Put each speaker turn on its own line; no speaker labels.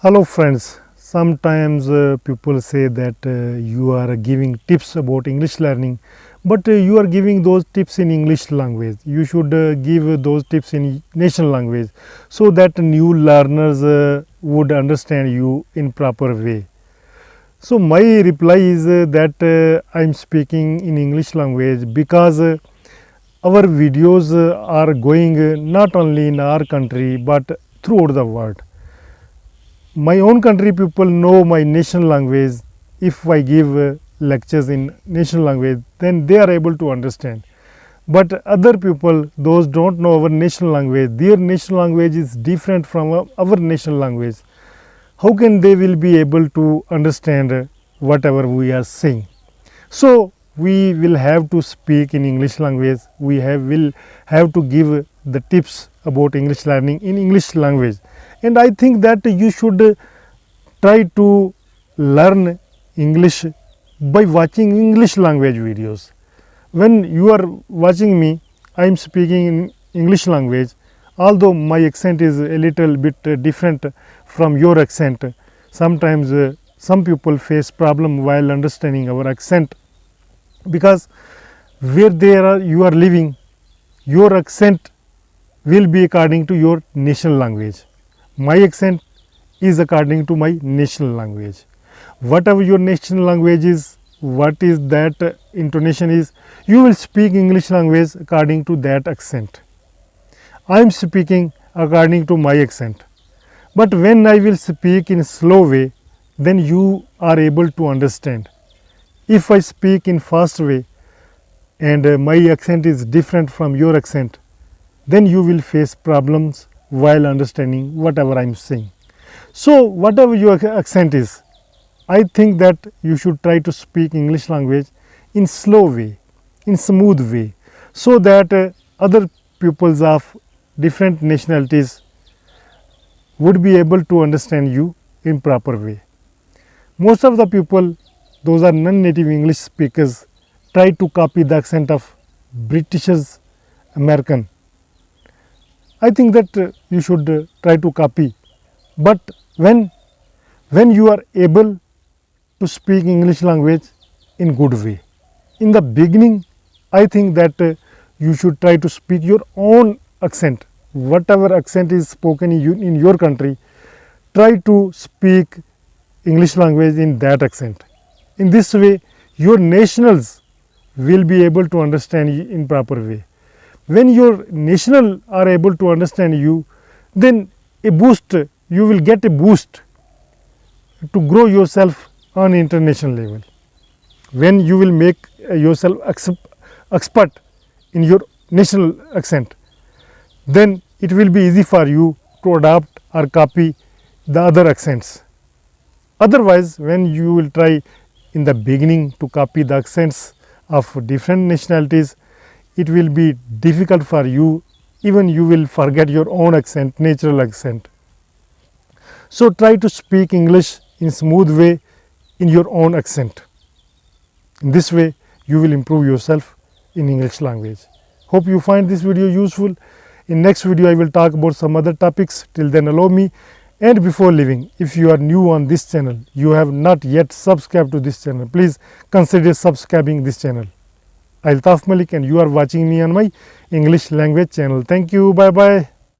Hello friends, sometimes people say that you are giving tips about English learning, but you are giving those tips in English language. You should give those tips in national language so that new learners would understand you in proper way. So my reply is that I am speaking in English language because our videos are going not only in our country but throughout the world. My own country people know my national language. If I give lectures in national language, then they are able to understand. But other people, those don't know our national language, their national language is different from our national language. How can they will be able to understand whatever we are saying? So we will have to speak in English language. We will have to give the tips about English learning in English language. And I think that you should try to learn English by watching English language videos. When you are watching me, I am speaking in English language, although my accent is a little bit different from your accent. Sometimes some people face problem while understanding our accent, because where you are living, your accent will be according to your national language. My accent is according to my national language. Whatever your national language is, what is that intonation is, you will speak English language according to that accent. I am speaking according to my accent. But when I will speak in slow way, then you are able to understand. If I speak in fast way and my accent is different from your accent, then you will face problems while understanding whatever I am saying. So whatever your accent is, I think that you should try to speak English language in slow way, in smooth way, so that other peoples of different nationalities would be able to understand you in proper way. Most of the people, those are non-native English speakers, try to copy the accent of Britishers, American. I think that you should try to copy, but when you are able to speak English language in good way, in the beginning, I think that you should try to speak your own accent. Whatever accent is spoken in your country, try to speak English language in that accent. In this way, your nationals will be able to understand you in proper way. When your national are able to understand you, then you will get a boost to grow yourself on international level. When you will make yourself expert in your national accent, then it will be easy for you to adopt or copy the other accents. Otherwise, when you will try in the beginning to copy the accents of different nationalities, it will be difficult for you. Even you will forget your own accent, natural accent. So try to speak English in smooth way in your own accent. In this way, you will improve yourself in English language. Hope you find this video useful. In next video, I will talk about some other topics. Till then, allow me. And before leaving, if you are new on this channel, you have not yet subscribed to this channel, please consider subscribing this channel. Altaf Malik, and you are watching me on my English language channel. Thank you. Bye bye.